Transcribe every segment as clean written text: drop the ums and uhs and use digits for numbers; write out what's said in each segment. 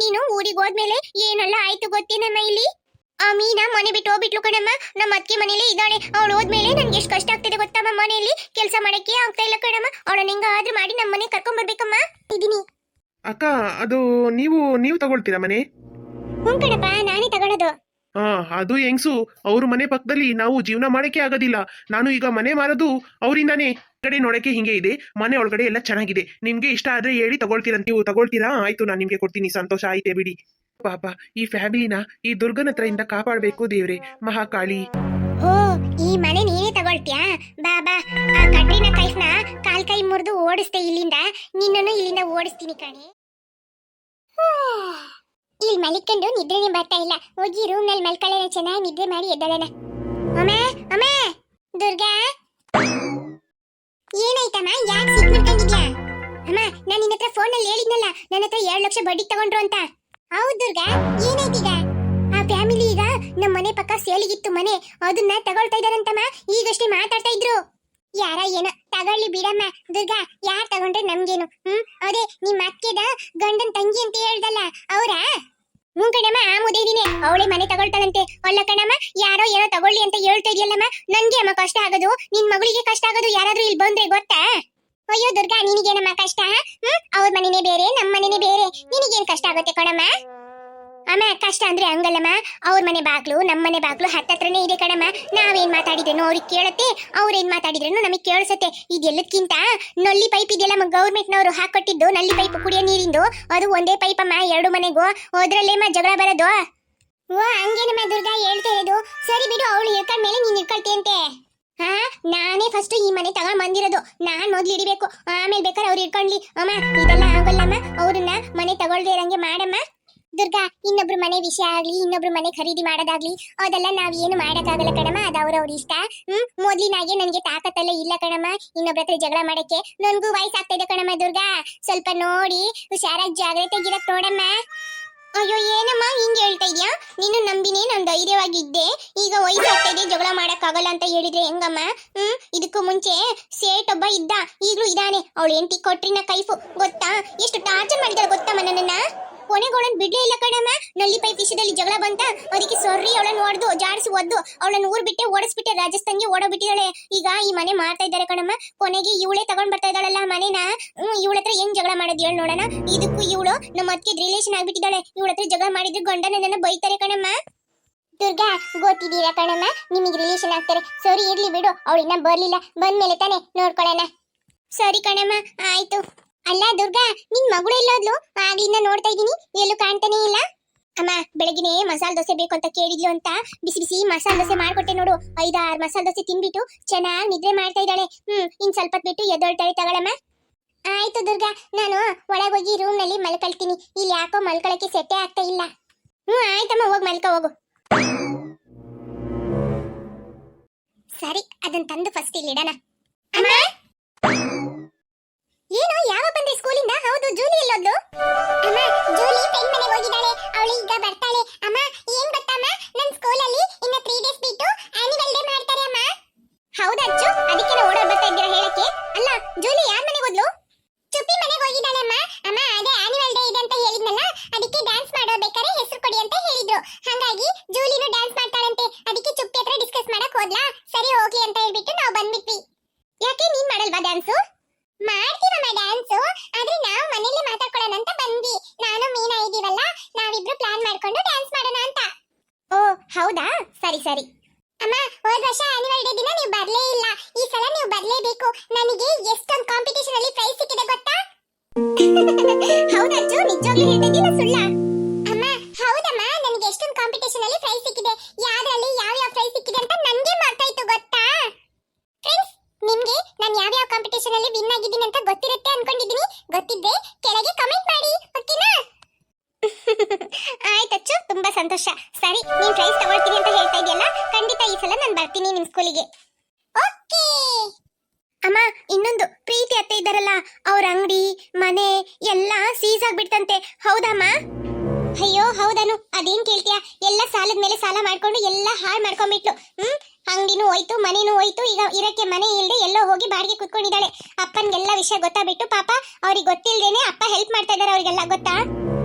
ನೀನು ಊರಿಗೆ ಹೋದ್ಮೇಲೆ ಏನೆಲ್ಲ ಆಯ್ತು ಗೊತ್ತೇನಮ್ಮ ಇಲ್ಲಿ ಆ ಮೀನಾ ಮನೆ ಬಿಟ್ಟು ಹೋಗ್ಬಿಟ್ಲು ಕಣಮ್ಮ. ನಮ್ಮ ಅತ್ತೆ ಮನೇಲಿ ಇದ್ದಾಳೆ. ಅವಳು ಹೋದ್ಮೇಲೆ ನನ್ಗೆ ಎಷ್ಟು ಕಷ್ಟ ಆಗ್ತಿದೆ ಗೊತ್ತಮ್ಮ. ಮನೆಯಲ್ಲಿ ಕೆಲಸ ಮಾಡಕ್ಕೆ ಆಗ್ತಾ ಇಲ್ಲ ಕಣಮ್ಮ. ಅವಳನ್ನ ಹೆಂಗಾದ್ರೂ ಮಾಡಿ ನಮ್ಮ ಮನೆ ಕರ್ಕೊಂಡ್ ಬರ್ಬೇಕಮ್ಮ. ಇದೀನಿ ಅಕ್ಕ. ಅದು ನೀವು ತಗೊಳ್ತೀರಾ ಮನೆ? ಹ್ಞೂ ಕಣಪ್ಪ, ನಾನೇ ತಗೊಳ್ಳೋದು. ಅದು ಹೆಂಗ್ಸು ಅವ್ರ ಮನೆ ಪಕ್ಕದಲ್ಲಿ ನಾವು ಜೀವನ ಮಾಡಕ್ಕೆ ಆಗೋದಿಲ್ಲ. ನಾನು ಈಗ ಮನೆ ಮಾರೋದು ಅವರಿಂದಾನೇ. ಕಡೆ ನೋಡಕ್ಕೆ ಹಿಂಗೆ ಇದೆ, ಮನೆ ಒಳಗಡೆ ಎಲ್ಲ ಚೆನ್ನಾಗಿದೆ. ನಿಮ್ಗೆ ಇಷ್ಟ ಆದ್ರೆ ಹೇಳಿ ತಗೊಳ್ತೀರಾ. ನೀವು ತಗೊಳ್ತೀರಾ? ಆಯ್ತು, ನಾನು ನಿಮ್ಗೆ ಕೊಡ್ತೀನಿ. ಸಂತೋಷ ಆಯ್ತೆ ಬಿಡಿ. ಪಾಪ ಈ ಫ್ಯಾಮಿಲಿನ ಈ ದುರ್ಗನ ಹತ್ರದಿಂದ ಕಾಪಾಡಬೇಕು ದೇವ್ರೆ, ಮಹಾಕಾಳಿ. ಓ, ಈ ಮನೆ ನೀನೇ ತಗೊಳ್ತೀಯಾ? ಬಾಬಾ, ಆ ಕಟ್ರಿನ ಕೈಫ್ನ ಕಾಲ್ ಕೈ ಮುರಿದು ಓಡಿಸ್ತೆ ಇಲ್ಲಿಂದ. ನಿನ್ನನ್ನು ಇಲ್ಲಿಂದ ಓಡಿಸ್ತೀನಿ ಕಣೆ. ಇಲ್ಲಿ ಮಲಿಕೊಂಡು ನಿದ್ರೆನೆ ಬರ್ತಾ ಇಲ್ಲ. ಹೋಗಿ ರೂಮ್ ನಲ್ಲಿ ಮಲ್ಕೊಳ್ಳೋಣ, ಚೆನ್ನಾಗಿ ನಿದ್ರೆ ಮಾಡಿ ಎದ್ದಳೋಣ. ಅಮ್ಮೆ ಅಮ್ಮೆ, ದುರ್ಗಾ ಏನಾಯ್ತಮ್ಮ? ಯಾಕೆ ಸಿಕ್ ಮಾಡ್ಕೊಂಡಿದ್ಯಾ? ಅಮ್ಮ, ನಾನು ನಿನ್ನ ಹತ್ರ ಫೋನ್ ನಲ್ಲಿ ಹೇಳಿದ್ನಲ್ಲ, ನನ್ನ ಹತ್ರ 2 ಲಕ್ಷ ಬಡ್ಡಿ ತಗೊಂಡ್ರು ಅಂತ. ಹೌದು ದುರ್ಗಾ, ಏನಾಯ್ತೀಗ? ಆ ಫ್ಯಾಮಿಲಿ ಈಗ ನಮ್ಮ ಮನೆ ಪಕ್ಕ ಸೇಲಿಗಿತ್ತು ಮನೆ, ಅದನ್ನ ತಗೊಳ್ತಾ ಇದಾರಂತಮ್ಮ. ಈಗಷ್ಟೇ ಮಾತಾಡ್ತಾ ಇದ್ರು. ಯಾರ ಏನೋ ತಗೊಳ್ಳಿ ಬಿಡಮ್ಮ ದುರ್ಗಾ, ಯಾರ್ ತಗೊಂಡ್ರೆ ನಮ್ಗೇನು? ಅದೇ ನಿಮ್ಮ ಅಕ್ಕೆದ ಗಂಡನ್ ತಂಗಿ ಅಂತ ಹೇಳ್ದಲ್ಲ, ಅವರಾ? ಹ್ಞೂ ಕಣಮ್ಮ, ಆ ಮುದೇವಿನೇ, ಅವಳೇ ಮನೆ ತಗೊಳ್ತಾಳಂತೆ. ಅಲ್ಲ ಕಣಮ್ಮ, ಯಾರೋ ಏನೋ ತಗೊಳ್ಳಿ ಅಂತ ಹೇಳ್ತಾ ಇದೆಯಲ್ಲಮ್ಮ. ನನ್ಗೆ ಅಮ್ಮ ಕಷ್ಟ ಆಗೋದು, ನಿನ್ ಮಗಳಿಗೆ ಕಷ್ಟ ಆಗೋದು ಯಾರಾದ್ರೂ ಇಲ್ಲಿ ಬಂದ್ರೆ ಗೊತ್ತಾ? ಅಯ್ಯೋ ದುರ್ಗಾ, ನಿನಗೇನಮ್ಮ ಕಷ್ಟ? ಅವ್ರ ಮನೆನೇ ಬೇರೆ, ನಮ್ಮ ಮನೆನೇ ಬೇರೆ, ನಿನಗೇನ್ ಕಷ್ಟ ಆಗುತ್ತೆ ಕಣಮ್ಮ? ಅಮ್ಮ, ಕಷ್ಟ ಅಂದ್ರೆ ಹಂಗಲ್ಲಮ್ಮ. ಅವ್ರ ಮನೆ ಬಾಗ್ಲು ನಮ್ಮ ಮನೆ ಬಾಗ್ಲು ಹತ್ತತ್ರನೇ ಇದೆ ಕಣಮ್ಮ. ನಾವೇನ್ ಮಾತಾಡಿದ್ರೇನು ಅವ್ರಿಗೆ ಕೇಳತ್ತೆ, ಅವ್ರೇನ್ ಮಾತಾಡಿದ್ರೇನು ನಮಗ್ ಕೇಳಿಸತ್ತೆ. ಇದೆಲ್ಲದಕ್ಕಿಂತ ನಲ್ಲಿ ಪೈಪ್ ಇದೆಯಲ್ಲ, ಗೌರ್ಮೆಂಟ್ನವರು ಹಾಕೊಟ್ಟಿದ್ದು ನಲ್ಲಿ ಪೈಪ್, ಕುಡಿಯೋ ನೀರಿಂದು, ಅದು ಒಂದೇ ಪೈಪ್ ಅಮ್ಮ, 2 ಮನೆಗೂ. ಅದ್ರಲ್ಲೇಮ್ಮ ಜಗಳ ಬರೋದು. ಓ, ಹಂಗೇನಮ್ಮ ದುರ್ಗಾ ಹೇಳ್ತಾ ಇರೋದು. ಸರಿ ಬಿಡು, ಅವಳು ಇಳ್ಕೊಂಡ್ಮೇಲೆ ನೀನ್ ಇಳ್ಕೊಳ್ತೀಯಂತೆ. ನಾನೇ ಫಸ್ಟ್ ಈ ಮನೆ ತಗೊಂಡ್ ಬಂದಿರೋದು. ನಾನ್ ಮೊದ್ಲು ಹಿಡಿಬೇಕು, ಆಮೇಲೆ ಬೇಕಾದ್ರೆ ಅವ್ರು ಇಟ್ಕೊಂಡ್ಲಿ. ಅಮ್ಮ, ಇದೆಲ್ಲ ಆಗಲ್ಲಮ್ಮ. ಅವ್ರನ್ನ ಮನೆ ತಗೊಳ್ದೇ ಇರಂಗೆ ಮಾಡಮ್ಮ. ದುರ್ಗಾ, ಇನ್ನೊಬ್ರು ಮನೆ ವಿಷಯ ಆಗ್ಲಿ, ಇನ್ನೊಬ್ರು ಮನೆ ಖರೀದಿ ಮಾಡೋದಾಗ್ಲಿ, ಅದೆಲ್ಲ ನಾವ್ ಏನು ಮಾಡಕ್ಕಾಗಲ್ಲ ಕಣಮ್ಮ. ಅದು ಅವ್ರವ್ರ ಇಷ್ಟ. ಮೊದ್ಲಿನಾಗೆ ನನ್ಗೆ ತಾಕತ್ತೆಲ್ಲ ಇಲ್ಲ ಕಣಮ್ಮ ಇನ್ನೊಬ್ರ ಹತ್ರ ಜಗಳ ಮಾಡಕ್ಕೆ. ನನ್ಗೂ ವಯಸ್ಸಾಗ್ತಾ ಇದೆ ಕಣಮ್ಮ ದುರ್ಗಾ, ಸ್ವಲ್ಪ ನೋಡಿ ಹುಷಾರಾಗಿ ಜಾಗ್ರತೆಗಿರಕ್ ನೋಡಮ್ಮ. ಅಯ್ಯೋ, ಏನಮ್ಮ ಹಿಂಗ್ ಹೇಳ್ತಾ ಇದ್ಯಾ? ನೀನು ನಂಬಿನೇ ನಾನು ಧೈರ್ಯವಾಗಿದ್ದೆ. ಈಗ ವಯಸ್ಸಾಗ್ತಾ ಇದೆ, ಜಗಳ ಮಾಡಕ್ ಆಗಲ್ಲ ಅಂತ ಹೇಳಿದ್ರೆ ಹೆಂಗಮ್ಮ? ಇದಕ್ಕೂ ಮುಂಚೆ ಸೇಟ್ ಒಬ್ಬ ಇದ್ದ, ಈಗ್ಲೂ ಇದಾನೆ. ಅವಳು ಹೆಂಡತಿ ಕೊಟ್ರಿನ ಕೈಫು, ಗೊತ್ತಾ? ಎಷ್ಟು ಟಾರ್ಚರ್ ಮಾಡಿದಾಳೆ ಗೊತ್ತಮ್ಮ ನನ್ನನ್ನ. ಕೊನೆಗೋಳನ್ ಬಿಡ್ಲೇ ಇಲ್ಲ ಕಣಮ್ಮ. ನಲ್ಲಿ ಪೈಪ್ ವಿಷಯದಲ್ಲಿ ಜಗಳ ಬಂತ, ಅದಕ್ಕೆ ಸೊರ್ರಿ ಅವಳನ್ನ ಹೊಡೆದು ಜಾಡಿಸಿ ಒದ್ದು ಅವಳನ್ನ ಊರ್ ಬಿಟ್ಟೆ ಓಡಿಸ್ಬಿಟ್ಟೆ, ರಾಜಸ್ಥಾನ್ಗೆ ಓಡೋಬಿಟ್ಟಿದ್ದಾಳೆ. ಈಗ ಈ ಮನೆ ಮಾಡ್ತಾ ಇದ್ದಾರೆ ಕಣಮ್ಮ. ಕೊನೆಗೆ ಇವಳೇ ತಗೊಂಡ್ ಬರ್ತಾ ಇದ್ದಾಳಲ್ಲ ಮನೆನ. ಇವಳ ಹತ್ರ ಹೆಂಗ್ ಜಗಳ ಮಾಡೋದು ಹೇಳಿ ನೋಡೋಣ. ಇದಕ್ಕೂ ಇವಳು ನಮ್ಮ ಅತ್ತಿಗೆ ರಿಲೇಷನ್ ಆಗ್ಬಿಟ್ಟಿದ್ದಾಳೆ. ಇವಳ ಹತ್ರ ಜಗಳ ಮಾಡಿದ್ರೆ ಗಂಡನ ನನ್ನ ಬೈತಾರೆ ಕಣಮ್ಮ. ದುರ್ಗಾ, ಗೊತ್ತಿದ್ದೀರಾ ಕಣಮ್ಮ, ನಿಮಗೆ ರಿಲೇಷನ್ ಆಗ್ತಾರೆ. ಸರಿ, ಇರ್ಲಿ ಬಿಡು, ಅವಳಿನ್ನ ಬರ್ಲಿಲ್ಲ, ಬಂದ್ಮೇಲೆ ತಾನೆ ನೋಡ್ಕೊಳ್ಳೋಣ. ಸರಿ ಕಣಮ್ಮ, ಆಯ್ತು. ಅಲ್ಲ ದುರ್ಗಾ, ನಿನ್ ಮಗಳು ಎಲ್ಲೋದ್ಲು? ಆಗ್ಲಿಂದ ನೋಡ್ತಾ ಇದೀನಿ, ಎಲ್ಲೂ ಕಾಣ್ತಾನೆ ಇಲ್ಲ. ಅಮ್ಮ, ಬೆಳಗಿನೇ ಮಸಾಲೆ ದೋಸೆ ಬೇಕು ಅಂತ ಕೇಳಿದ್ಲು ಅಂತ ಬಿಸಿ ಬಿಸಿ ಮಸಾಲೆ ದೋಸೆ ಮಾಡ್ಕೊಟ್ಟೆ ನೋಡು. 5-6 ಮಸಾಲೆ ದೋಸೆ ತಿನ್ಬಿಟ್ಟು ಚೆನ್ನಾಗಿ ನಿದ್ರೆ ಮಾಡ್ತಾ ಇದ್ದಾಳೆ. ಇನ್ ಸ್ವಲ್ಪ ಬಿಟ್ಟು ಎದ್ದೊಳ್ತಾಳೆ, ತಗೊಳಮ್ಮ. ಆಯ್ತು ದುರ್ಗಾ, ನಾನು ಒಳಗೋಗಿ ರೂಮ್ ನಲ್ಲಿ ಮಲ್ಕೊಳ್ತೀನಿ. ಇಲ್ಲಿ ಯಾಕೋ ಮಲ್ಕೊಳಕ್ಕೆ ಸೆಟ್ಟೆ ಆಗ್ತಾ ಇಲ್ಲ. ಆಯ್ತಮ್ಮ, ಹೋಗ್ ಮಲ್ಕ ಹೋಗು. ಸರಿ, ಅದನ್ನ ತಂದು ಫಸ್ಟ್ ಇಲ್ಲಿ ಇಡೋಣ. ಅಮ್ಮ, ಏನು ಯಾವ ಬಂದೆ ಸ್ಕೂಲಿಂದ? ಹೌದು, ಜೂಲಿ ಎಲ್ಲೋದ್ಲು? ಅಮ್ಮ, ಜೂಲಿ ಫ್ರೆಂಡ್ ಮನೆಗೆ ಹೋಗಿದ್ದಾಳೆ, ಅವಳು ಈಗ ಬರ್ತಾಳೆ. ಅಮ್ಮ, ಏನ್ ಗೊತ್ತಮ್ಮ, ನನ್ ಸ್ಕೂಲಲ್ಲಿ ಇನ್ನ 3 ಡೇಸ್ ಬಿಟ್ಟು ಆನ್ಯುವಲ್ ಡೇ ಮಾಡ್ತಾರೆ ಅಮ್ಮ. ಹೌದಾ ಅಚ್ಚು, ಅದಕ್ಕೆ ಓಡೋಡ್ ಬರ್ತಾ ಇದ್ದೀರಾ ಹೇಳಕ್ಕೆ? ಅಲ್ಲ, ಜೂಲಿ ಯಾರ ಮನೆಗೆ ಹೋದ್ಲು? ಚುಪ್ಪಿ ಮನೆಗೆ ಹೋಗಿದ್ದಾಳೆ ಅಮ್ಮ. ಅಮ್ಮ, ಅದೇ ಆನ್ಯುವಲ್ ಡೇ ಇದೆ ಅಂತ ಹೇಳಿದ್ನಲ್ಲ, ಅದಕ್ಕೆ ಡ್ಯಾನ್ಸ್ ಮಾಡೋಬೇಕಾದ್ರೆ ಹೆಸರು ಕೊಡಿ ಅಂತ ಹೇಳಿದ್ರು. ಹಾಗಾಗಿ ಜೂಲಿನು ಡ್ಯಾನ್ಸ್ ಮಾಡ್ತಾಳಂತೆ. ಅದಕ್ಕೆ ಚುಪ್ಪಿ ಹತ್ರ ಡಿಸ್ಕಸ್ ಮಾಡಕ್ ಹೋದ್ಲಾ. ಸರಿ, ಹೋಗ್ಲಿ ಅಂತ ಹೇಳ್ಬಿಟ್ಟು ನಾವು ಬಂದ್ಬಿಟ್ವಿ. ಯಾಕೆ ನೀನ್ ಮಾಡಲ್ವಾ ಡ್ಯಾನ್ಸು? ಮಾಡ್ತೀವಮ್ಮ ಡ್ಯಾನ್ಸು, ಆದ್ರೆ ನಾವು ಮನೇಲಿ ಮಾತಾಡ್ಕೊಳ್ಳೋಣ ಅಂತ ಬಂದ್ವಿ. ನಾನು ಮೀನಾ ಇದೀವಲ್ಲ, ನಾವಿಬ್ರು ಪ್ಲಾನ್ ಮಾಡ್ಕೊಂಡು ಡ್ಯಾನ್ಸ್ ಮಾಡೋಣ ಅಂತ. ಓ ಹೌದಾ, ಸರಿ ಸರಿ. ಅಮ್ಮ, ಹೋದ ವರ್ಷ ಆನ್ಯುವಲ್ ಡೇ ದಿನ ನೀವು ಬರ್ಲೇ ಇಲ್ಲ. ಈ ಸಲ ನೀವು ಬರ್ಲೇಬೇಕು. ನನಗೆ ಎಷ್ಟೊಂದು ಕಾಂಪಿಟಿಷನ್ ಅಲ್ಲಿ ಪ್ರೈಸ್ ಸಿಕ್ಕಿದೆ ಗೊತ್ತಾ? ಹೌದಾ ಅಚ್ಚು, ನಿಜವಾಗ್ಲೂ ಹೇಳ್ತಿದ್ದೀನ ಸುಳ್ಳ? ಅಮ್ಮ, ಹೌದಮ್ಮ, ನನಗೆ ಎಷ್ಟೊಂದು ಕಾಂಪಿಟಿಷನ್ ಅಲ್ಲಿ ಪ್ರೈಸ್ ಸಿಕ್ಕಿದೆ. ಯಾವ್ದ್ರಲ್ಲಿ ಯಾವ ಪ್ರೈಸ್ ಸಿಕ್ಕಿದೆ ಅಂತ ನನಗೆ ಮಾತಾಯ್ತು ಗೊತ್ತಾ? ಫ್ರೆಂಡ್ಸ್, ನಿಮ್ಗೆ ನಾನು ಯಾವ ಕಾಂಪಿಟಿಷನ್ ಅಲ್ಲಿ ವಿನ್ ಆಗಿದ್ದೀನಿ ಅಂತ ಗೊತ್ತಿರುತ್ತೆ ಅನ್ಕೊಂಡಿದ್ದೀನಿ. ಗೊತ್ತಿದ್ರೆ ಕೆಳಗೆ ಕಮೆಂಟ್ ಮಾಡಿ, ಓಕೆನಾ? ಆಯ್ತಚ್ಚು, ತುಂಬಾ ಸಂತೋಷ. ಸರಿ, ನೀನ್ ಪ್ರೈಸ್ ತಗೊಳ್ತೀನಿ ಅಂತ ಹೇಳ್ತಾ ಇದೆಯಲ್ಲ, ಖಂಡಿತ ಈ ಸಲ ನಾನು ಬರ್ತೀನಿ ನಿಮ್ ಸ್ಕೂಲಿಗೆ. ಓಕೆ ಅಮ್ಮ. ಇನ್ನೊಂದು, ಪ್ರೀತಿ ಅತ್ತೆ ಇದ್ದಾರಲ್ಲ, ಅವ್ರ ಅಂಗಡಿ ಮನೆ ಎಲ್ಲ ಸೀಸ್ ಆಗ್ಬಿಡ್ತಂತೆ. ಹೌದಮ್ಮ? ಅಯ್ಯೋ ಹೌದನು ಅದೇನ್ ಕೇಳ್ತೀಯ, ಎಲ್ಲ ಸಾಲದ ಮೇಲೆ ಸಾಲ ಮಾಡ್ಕೊಂಡು ಎಲ್ಲ ಹಾಳು ಮಾಡ್ಕೊಂಡ್ಬಿಟ್ಲು. ಅಂಗಡಿನೂ ಹೋಯ್ತು, ಮನೇನೂ ಹೋಯ್ತು. ಈಗ ಇರಕ್ಕೆ ಮನೆ ಇಲ್ದೆ ಎಲ್ಲೋ ಹೋಗಿ ಬಾಡಿಗೆ ಕುತ್ಕೊಂಡಿದ್ದಾಳೆ. ಅಪ್ಪನ್ಗೆಲ್ಲ ವಿಷಯ ಗೊತ್ತಾಗ್ಬಿಟ್ಟು ಪಾಪ ಅವ್ರಿಗೆ ಗೊತ್ತಿಲ್ದೇನೆ ಅಪ್ಪ ಹೆಲ್ಪ್ ಮಾಡ್ತಾ ಇದಾರೆ ಅವ್ರಿಗೆಲ್ಲ. ಗೊತ್ತಾ?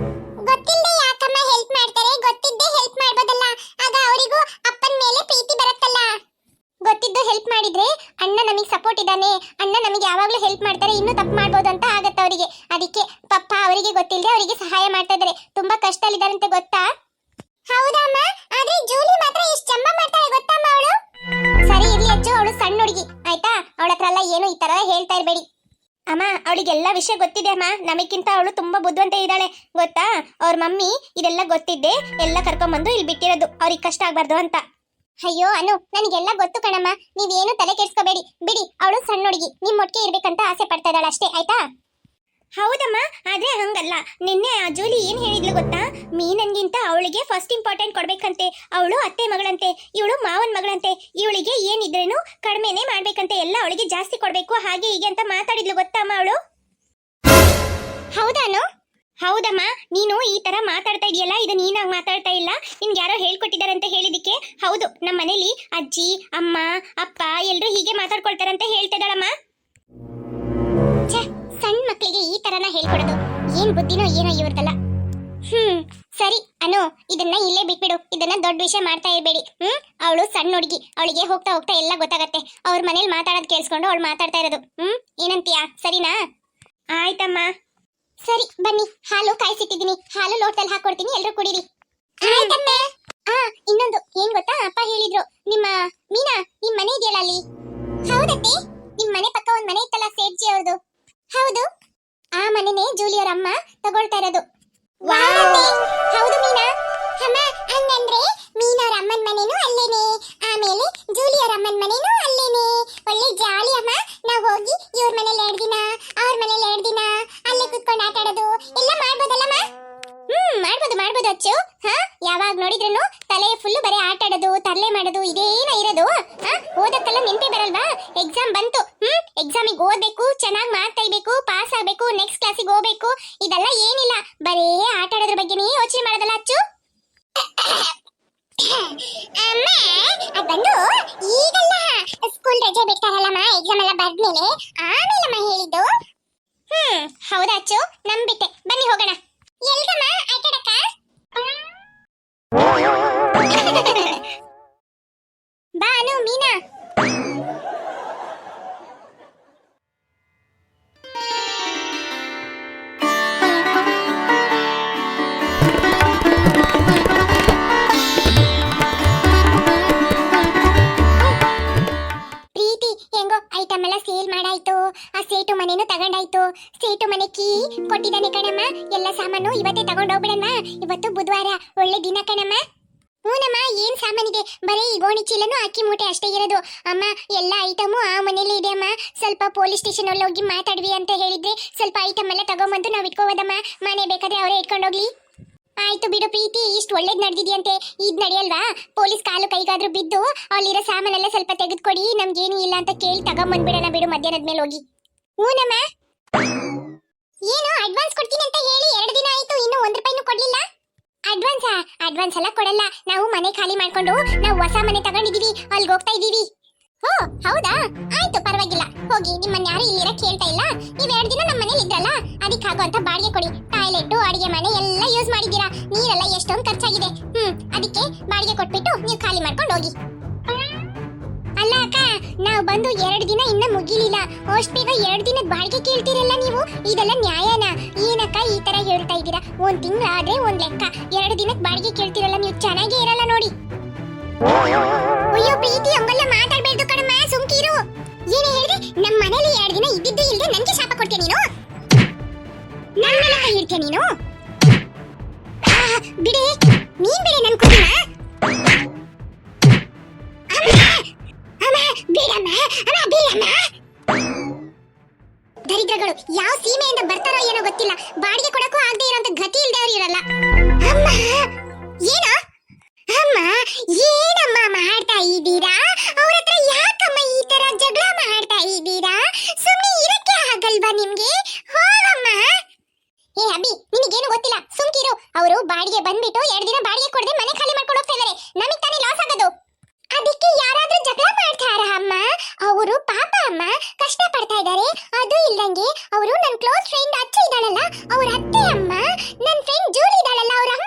ಗೊತ್ತಿಲ್ಲದೆ ಯಾಕಮ್ಮ ಹೆಲ್ಪ್ ಮಾಡ್ತಾರೆ? ಗೊತ್ತಿದ್ದೆ ಹೆಲ್ಪ್ ಮಾಡ್ಬೋದಲ್ಲ, ಆಗ ಅವರಿಗೂ ಅಪ್ಪನ ಮೇಲೆ ಪ್ರೀತಿ ಬರುತ್ತಲ್ಲ. ಗೊತ್ತಿದ್ದು ಹೆಲ್ಪ್ ಮಾಡಿದ್ರೆ ಅಣ್ಣ ನಮಗೆ ಸಪೋರ್ಟ್ ಇದ್ದಾನೆ, ಅಣ್ಣ ನಮಗೆ ಯಾವಾಗ್ಲೂ ಹೆಲ್ಪ್ ಮಾಡ್ತಾರೆ, ಇನ್ನೂ ತಪ್ಪು ಮಾಡ್ಬೋದು ಅಂತ ಆಗತ್ತೆ ಅವರಿಗೆ. ಅದಕ್ಕೆ ಪಪ್ಪ ಅವರಿಗೆ ಗೊತ್ತಿಲ್ಲದೆ ಅವರಿಗೆ ಸಹಾಯ ಮಾಡ್ತಾ ಇದ್ದಾರೆ. ತುಂಬಾ ಕಷ್ಟದಲ್ಲಿದ್ದಾರಂತೆ ಗೊತ್ತಾ? ಹೌದಮ್ಮ, ಆದ್ರೆ ಜೂಲಿ ಮಾತ್ರ ಎಷ್ಟು ಜಂಬ ಮಾಡ್ತಾಳೆ ಗೊತ್ತಮ್ಮ ಅವಳು. ಸರಿ ಇರ್ಲಿ ಅಜ್ಜು, ಅವಳು ಸಣ್ಣ ಹುಡುಗಿ ಆಯ್ತಾ, ಅವಳ ಹತ್ರ ಎಲ್ಲ ಏನು ಈ ತರ ಹೇಳ್ತಾ ಇರ್ಬೇಡಿ. ಅಮ್ಮ ಅವಳಿಗೆಲ್ಲ ವಿಷಯ ಗೊತ್ತಿದೆ ಅಮ್ಮ, ನಮಗಿಂತ ಅವಳು ತುಂಬಾ ಬುದ್ಧಿವಂತ ಇದ್ದಾಳೆ ಗೊತ್ತಾ. ಅವ್ರ ಮಮ್ಮಿ ಇದೆಲ್ಲ ಗೊತ್ತಿದ್ದೆ ಎಲ್ಲ ಕರ್ಕೊಂಡ್ಬಂದು ಇಲ್ಲಿ ಬಿಟ್ಟಿರೋದು, ಅವ್ರಿಗೆ ಕಷ್ಟ ಆಗ್ಬಾರ್ದು ಅಂತ. ಅಯ್ಯೋ ಅನು, ನನಗೆಲ್ಲ ಗೊತ್ತು ಕಣಮ್ಮ, ನೀವೇನು ತಲೆ ಕೆಡ್ಸ್ಕೋಬೇಡಿ. ಬಿಡಿ, ಅವಳು ಸಣ್ಣ ಹುಡುಗಿ, ನಿಮ್ ಒಟ್ಟಿಗೆ ಇರ್ಬೇಕಂತ ಆಸೆ ಪಡ್ತಾ ಇದ್ದಾಳೆ ಅಷ್ಟೇ ಆಯ್ತಾ. ಹೌದಮ್ಮ, ಆದ್ರೆ ಹಂಗಲ್ಲ. ನಿನ್ನೆ ಆ ಜೂಲಿ ಏನ್ ಹೇಳಿದ್ಲು ಗೊತ್ತಾ? ಮೀನನ್ಗಿಂತ ಅವಳಿಗೆ ಫಸ್ಟ್ ಇಂಪಾರ್ಟೆಂಟ್ ಕೊಡ್ಬೇಕಂತೆ. ಅವಳು ಅತ್ತೆ ಮಗಳಂತೆ, ಇವಳು ಮಾವನ್ ಮಗಳಂತೆ. ಇವಳಿಗೆ ಏನಿದ್ರೇನು ಕಡಿಮೆನೆ ಮಾಡ್ಬೇಕಂತೆ, ಎಲ್ಲ ಅವಳಿಗೆ ಜಾಸ್ತಿ ಕೊಡ್ಬೇಕು, ಹಾಗೆ ಹೀಗೆ ಅಂತ ಮಾತಾಡಿದ್ಲು ಗೊತ್ತಮ್ಮ ಅವಳು. ಹೌದಾನು? ಹೌದಮ್ಮ, ನೀನು ಈ ತರ ಮಾತಾಡ್ತಾ ಇದೆಯಲ್ಲ, ಇದು ನೀನಾಗಿ ಮಾತಾಡ್ತಾ ಇಲ್ಲ, ನಿನ್ಗೆ ಯಾರೋ ಹೇಳ್ಕೊಟ್ಟಿದ್ದಾರೆ ಅಂತ ಹೇಳಿದಕ್ಕೆ. ಹೌದು, ನಮ್ಮ ಮನೇಲಿ ಅಜ್ಜಿ ಅಮ್ಮ ಅಪ್ಪ ಎಲ್ರು ಹೀಗೆ ಮಾತಾಡ್ಕೊಳ್ತಾರಂತ ಹೇಳ್ತಿದ್ದಾಳಮ್ಮ. ಸಣ್ಣ ಮಕ್ಕಳಿಗೆ ಈ ತರನ ಹೇಳ್ಕೊಡೋದು ಏನ್ ಬುದ್ಧಿನೋ ಏನೋ ಇವ್ರದಲ್ಲ. ಸರಿ ಅನು, ಇದನ್ನ ಇಲ್ಲೇ ಬಿಟ್ಬಿಡು, ಇದನ್ನ ದೊಡ್ಡ ವಿಷಯ ಮಾಡ್ತಾ ಇರ್ಬೇಡಿ. ಅವಳು ಸಣ್ಣ ಹುಡುಗಿ, ಅವಳಿಗೆ ಹೋಗ್ತಾ ಹೋಗ್ತಾ ಎಲ್ಲ ಗೊತ್ತಾಗತ್ತೆ. ಅವ್ರ ಮನೇಲಿ ಮಾತಾಡೋದ್ ಕೇಳಿಸ್ಕೊಂಡು ಅವಳು ಮಾತಾಡ್ತಾ ಇರೋದು. ಏನಂತೀಯಾ? ಸರಿನಾ? ಆಯ್ತಮ್ಮ. ಸರಿ ಬನ್ನಿ, ಹಾಲು ಕಾಯಿಸಿಟ್ಟಿದ್ದೀನಿ, ಹಾಲು ಲೋಟದಲ್ಲಿ ಹಾಕೊಡ್ತೀನಿ, ಎಲ್ರು ಕುಡೀರಿ. ಆಯ್ತಮ್ಮ. ಇನ್ನೊಂದು ಏನ್ ಗೊತ್ತಾ, ಅಪ್ಪ ಹೇಳಿದ್ರು, ನಿಮ್ಮ ಮೀನಾ ನಿಮ್ ಮನೆ ಇದೆಯಲ್ಲ ಅಲ್ಲಿ. ಹೌದತ್ತೆ, ನಿಮ್ ಮನೆ ಪಕ್ಕ ಒಂದ್ ಮನೆ ಇತ್ತಲ್ಲ ಸೇಠ್ಜಿ ಅವ್ರದ್ದು. ಹೌದು, ಆ ಮನೆನೇ ಜೂಲಿಯರ್ ಅಮ್ಮ ತಗೊಳ್ತಾ ಇರೋದು. ಹೌದು ಮೀನಾ. ಅಮ್ಮ ಹಂಗಂದ್ರೆ ಮೀನವ್ರ ಅಮ್ಮನ ಮನೆನೂ ಅಲ್ಲೇನೆ, ಆಮೇಲೆ ಜೂಲಿಯರ್ ಅಮ್ಮನ ಮನೆನೂ ಅಲ್ಲೇನೆ. ಒಳ್ಳೆ ಜಾಲಿ ಅಮ್ಮ. ನಾವ್ ಹೋಗಿ ಇವ್ರ ಮನೇಲಿ 2 ದಿನ, ಅವ್ರ ಮನೇಲಿ 2 ದಿನ ಅಲ್ಲೇ ಕುತ್ಕೊಂಡು ಆಟ ಆಡೋದು ಎಲ್ಲ ಮಾಡ್ಬೋದಲ್ಲಮ್ಮ? ಮಾಡ್ಬೋದು ಅಚ್ಚು. ಯಾವಾಗ ನೋಡಿದ್ರೂ ತಲೆ ಫುಲ್ಲು ಬರೀ ಆಟ ಆಡೋದು, ತರಲೆ ಮಾಡೋದು ಇದೇನ ಇರೋದು. ಓದಕ್ಕೆಲ್ಲ ನೆನಪೇ ಬರಲ್ವಾ? ಎಕ್ಸಾಮ್ ಬಂತು, ಎಕ್ಸಾಮಿಗೆ ಓದ್ಬೇಕು, ಚೆನ್ನಾಗಿ ಮಾರ್ಕ್ ತೆಗಿಬೇಕು, ಪಾಸ್ ಆಗ್ಬೇಕು, ನೆಕ್ಸ್ಟ್ ಕ್ಲಾಸಿಗೆ ಹೋಗ್ಬೇಕು, ಇದೆಲ್ಲ ಏನಿಲ್ಲ, ಬರೀ ಆಟ ಆಡೋದ್ರ ಬಗ್ಗೆನೇ ಯೋಚನೆ ಮಾಡೋದಲ್ಲ ಅಚ್ಚು. ಅಮ್ಮ ಅದು ಬಂದು ಈಗಲ್ಲ, ಸ್ಕೂಲ್ ರಜೆ ಬಿಡ್ತಾರಲ್ಲಮ್ಮ, ಎಕ್ಸಾಮ್ ಎಲ್ಲ ಬರ್ದ್ಮೇಲೆ ಆಮೇಲಮ್ಮ ಹೇಳಿದ್ದು. ಹೌದಾ ಅಚ್ಚು, ನಂಬಿಟ್ಟೆ. ಬನ್ನಿ ಹೋಗೋಣ. ಎಲ್ಗಮ್ಮ ಆಟಾಡಕ್ಕ? ಬಾನು ಮೀನಾ. ಪ್ರೀತಿ ಹೆಂಗೋ ಐಟಮ್ ಎಲ್ಲ ಸೇಲ್ ಮಾಡಾಯ್ತು, ಆ ಸೇಟು ಮನೇನು ತಗೊಂಡಾಯ್ತು. ಸೇಟು ಮನೆ ಕೀ ಕೊಟ್ಟಿದ್ದಾನೆ ಕಣಮ್ಮ, ಎಲ್ಲ ಸಾಮಾನು ಇವತ್ತೇ ತಗೊಂಡೋಗ್ಬಿಡಮ್ಮ. ಇವತ್ತು ಬುಧವಾರ, ಒಳ್ಳೆ ದಿನ ಕಣಮ್ಮ. ಹೂನಮ್ಮ, ಏನ್ ಸಾಮಾನಿಗೆ? ಬರೀ ಈ ಗೋಣಿ ಚೀಲನು ಅಕ್ಕಿ ಮೂಟೆ ಅಷ್ಟೇ ಇರೋದು. ಅಮ್ಮ ಎಲ್ಲ ಐಟಮು ಆ ಮನೇಲಿ ಇದೆ ಅಮ್ಮ. ಸ್ವಲ್ಪ ಪೊಲೀಸ್ ಸ್ಟೇಷನ್ ಅಲ್ಲಿ ಹೋಗಿ ಮಾತಾಡ್ವಿ ಅಂತ ಹೇಳಿದ್ರೆ ಸ್ವಲ್ಪ ಐಟಮ್ ಎಲ್ಲ ತಗೊಂಬಂದು ನಾವು ಇಟ್ಕೋಬೋದಮ್ಮ. ಮನೆ ಬೇಕಾದ್ರೆ ಅವರೇ ಇಟ್ಕೊಂಡೋಗ್ಲಿ. ಆಯ್ತು ಬಿಡು ಪ್ರೀತಿ, ಇಷ್ಟು ಒಳ್ಳೇದ್ ನಡೆದಿದ್ಯಂತೆ, ಇದ್ ನಡೆಯಲ್ವಾ? ಪೊಲೀಸ್ ಕಾಲು ಕೈಗಾದ್ರೂ ಬಿದ್ದು ಅಲ್ಲಿರೋ ಸಾಮಾನೆಲ್ಲ ಸ್ವಲ್ಪ ತೆಗೆದುಕೊಡಿ, ನಮ್ಗೇನು ಇಲ್ಲ ಅಂತ ಕೇಳಿ ತಗೊಂಬಂದ್ಬಿಡೋಣ ಬಿಡು, ಮಧ್ಯಾಹ್ನದ ಮೇಲೆ ಹೋಗಿ. ಹೂನಮ್ಮ. ಏನು ಅಡ್ವಾನ್ಸ್ ಕೊಡ್ತೀನಿ ಅಂತ ಹೇಳಿ 2 ದಿನ ಆಯ್ತು, ಇನ್ನೂ 1 ರೂಪಾಯಿನೂ ಕೊಡ್ಲಿಲ್ಲ. ಅಡ್ವಾನ್ಸ್ ಎಲ್ಲ ಕೊಡಲ್ಲ, ನಾವು ಮನೆ ಖಾಲಿ ಮಾಡ್ಕೊಂಡು ನಾವು ಹೊಸ ಮನೆ ತಗೊಂಡಿದೀವಿ, ಅಲ್ಲಿಗೆ ಹೋಗ್ತಾ ಇದೀವಿ. ಓ ಹೌದಾ, ಆಯ್ತು ಪರವಾಗಿಲ್ಲ, ಹೋಗಿ. ನಿಮ್ಮನ್ನ ಯಾರು ಇಲ್ಲಿರ ಕೇಳ್ತಾ ಇಲ್ಲ, ನೀವ್ 2 ದಿನ ನಮ್ಮ ಮನೇಲಿ ಇದ್ರಲ್ಲ, ಅದಕ್ಕೆ ಆಗುವಂತ ಬಾಡಿಗೆ ಕೊಡಿ. ಟಾಯ್ಲೆಟ್, ಅಡಿಗೆ ಮನೆ ಎಲ್ಲ ಯೂಸ್ ಮಾಡಿದ್ದೀರಾ, ನೀರೆಲ್ಲ ಎಷ್ಟೊಂದು ಖರ್ಚಾಗಿದೆ. ಅದಕ್ಕೆ ಬಾಡಿಗೆ ಕೊಟ್ಬಿಟ್ಟು ನೀವು ಖಾಲಿ ಮಾಡ್ಕೊಂಡು ಹೋಗಿ. ಅಲ್ಲ ಅಕ್ಕ, ನಾವು ಬಂದು 2 ದಿನ ಇನ್ನ ಮುಗಿಲಿಲ್ಲ, ಅಷ್ಟು ಬೇಗ 2 ದಿನದ ಬಾಡಿಗೆ ಕೇಳ್ತೀರಲ್ಲ ನೀವು, ಇದೆಲ್ಲ ನ್ಯಾಯನ? ಏನಕ್ಕ ಈ ತರ ಹೇಳ್ತಾ ಇದ್ದೀರಾ? 1 ತಿಂಗಳು ಆದ್ರೆ 1 ಲೆಕ್ಕ, 2 ದಿನದ ಬಾಡಿಗೆ ಕೇಳ್ತೀರಲ್ಲ ನೀವು, ಚೆನ್ನಾಗೇ ಇರಲ್ಲ ನೋಡಿ. ಅಯ್ಯೋ ಪ್ರೀತಿ, ಹಂಗೆಲ್ಲ ಮಾತಾಡ್ಬೇಡ್ದು ಕಣಮ್ಮ, ಸುಮ್ಕಿರು. ಏನೇ ಹೇಳಿದೆ? ನಮ್ಮ ಮನೇಲಿ 2 ದಿನ ಇದ್ದಿದ್ದು ಇಲ್ಲದೆ ನನಗೆ ಶಾಪ ಕೊಡ್ತೀಯ ನೀನು? ನನ್ನ ಮೇಲೆ ಕೈ ಇಡ್ತೀಯ ನೀನು? ಬಿಡೆ, ನೀನ್ ಬಿಡೆ ನನ್ ಕುಡಿನ. ದರಿದ್ರಗಳು ಯಾವ ಸೀಮೆಯಿಂದ ಬರ್ತಾರೋ ಏನೋ ಗೊತ್ತಿಲ್ಲ, ಬಾಡಿಗೆ ಕೊಡಕ್ಕೂ ಆಗದೆ ಇರೋಂತ ಗತಿ ಇಲ್ದೆ ಅವ್ರು ಇರಲ್ಲ. ಅಮ್ಮ ಏನೋ? ಅಮ್ಮ ಏನಮ್ಮ ಮಾಡ್ತಾ ಇದ್ದೀರಾ? ಅವ್ರ ಹತ್ರ ಯಾಕಮ್ಮ ಈ ತರ ಜಗಳ ಮಾಡ್ತಾ ಇದ್ದೀರಾ? ಸುಮ್ಮನೆ ಇರಕ್ಕೆ ಆಗಲ್ವಾ ನಿಮ್ಗೆ? ಹೋಗಮ್ಮ. ಏ ಅಬ್ಬಿ, ನಿನಗೇನು ಗೊತ್ತಿಲ್ಲ, ಸುಮ್ಕಿರು. ಅವರು ಬಾಡಿಗೆ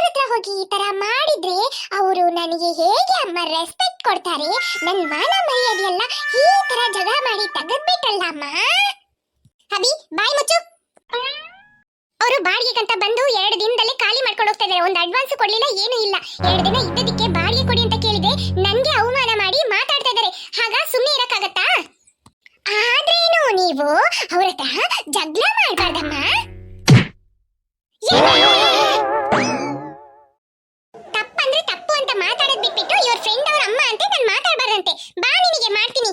ಹತ್ರ ಹೋಗಿ ಈ ತರ ಮಾಡಿದ್ರೆ ಅವರು ನನಗೆ ಹೇಗೆ ಅಮ್ಮ ರೆಸ್ಪೆಕ್ಟ್ ಕೊಡ್ತಾರೆ? ನನ್ ಮಾನ ಮರ್ಯಾದೆಯಲ್ಲ ಈ ತರ ಜಗಳ ಮಾಡಿ ತೆಗೆದ್ಬಿಟ್ಟಲ್ಲ ಅಮ್ಮ. ಅಭಿ ಬಾಯ್ ಮುಚ್ಚು. ಅವರು ಬಾಡಿಗೆಗಂತ ಬಂದು 2 ದಿನದಲ್ಲೇ ಖಾಲಿ ಮಾಡ್ಕೊಂಡು ಹೋಗ್ತಾ ಇದ್ದಾರೆ. ಒಂದು ಅಡ್ವಾನ್ಸ್ ಕೊಡ್ಲಿಲ್ಲ, ಏನು ಇಲ್ಲ. 2 ದಿನ ಇದ್ದದಕ್ಕೆ ಬಾಡಿಗೆ ಕೊಡಿ ಅಂತ ಕೇಳಿದೆ, ನನ್ಗೆ ಅವಮಾನ ಮಾಡಿ ಮಾತಾಡ್ತಾ ಇದ್ದಾರೆ. ಹಾಗ ಸುಮ್ಮನೆ ಇರಕ್ಕಾಗತ್ತಾ? ಆದ್ರೇನು ನೀವು ಅವ್ರ ಹತ್ರ ಜಗಳ ಮಾಡ್ಬಾರ್ದಮ್ಮ. ತಪ್ಪಂದ್ರೆ ತಪ್ಪು ಅಂತ ಮಾತಾಡೋದ್ ಬಿಟ್ಬಿಟ್ಟು ಇವ್ರ ಫ್ರೆಂಡ್ ಅವ್ರ ಅಮ್ಮ ಅಂತ ನಾನು ಮಾತಾಡ್ಬಾರ್ದಂತೆ. ಬಾ ನಿನಗೆ ಮಾಡ್ತೀನಿ.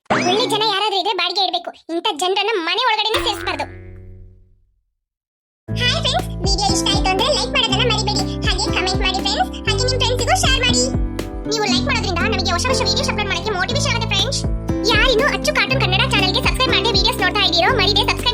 ಒಳ್ಳೆ ಜನ ಯಾರಾದ್ರೂ ಇದ್ರೆ ಬಾಡಿಗೆ ಇಡ್ಬೇಕು, ಇಂಥ ಜನರನ್ನ ಮನೆ ಒಳಗಡೆನೆ ಸೇರಿಸಬಾರ್ದು. ಹಾಯ್ ಫ್ರೆಂಡ್ಸ್, ವಿಡಿಯೋ ಇಷ್ಟ ಆಯ್ತು ಅಂದ್ರೆ ಲೈಕ್ ಮಾಡೋದನ್ನ ಮರಿಬೇಡಿ. ಹಾಗೆ ಕಮೆಂಟ್ ಮಾಡಿ ಫ್ರೆಂಡ್ಸ್, ಹಾಗೆ ನಿಮ್ಮ ಫ್ರೆಂಡ್ಸ್ಗೂ ಶೇರ್ ಮಾಡಿ. ನೀವು ಲೈಕ್ ಮಾಡೋದ್ರಿಂದ ನಮಗೆ ಹೊಸ ವಿಡಿಯೋಸ್ ಅಪ್ಲೋಡ್ ಮಾಡಕ್ಕೆ ಮೋಟಿವೇಶನ್ ಆಗುತ್ತೆ ಫ್ರೆಂಡ್ಸ್. ಯಾರಿನ್ನೂ ಅಚ್ಚು ಕಾರ್ಟೂನ್ ಕನ್ನಡ ಚಾನೆಲ್ಗೆ ಸಬ್ಸ್ಕ್ರೈಬ್ ಮಾಡಿ ವಿಡಿಯೋಸ್ ನೋಡ್ತಾ ಇದ್ದೀರೋ ಮರಿದೆ ಸಬ್ಸ್ಕ್ರೈಬ್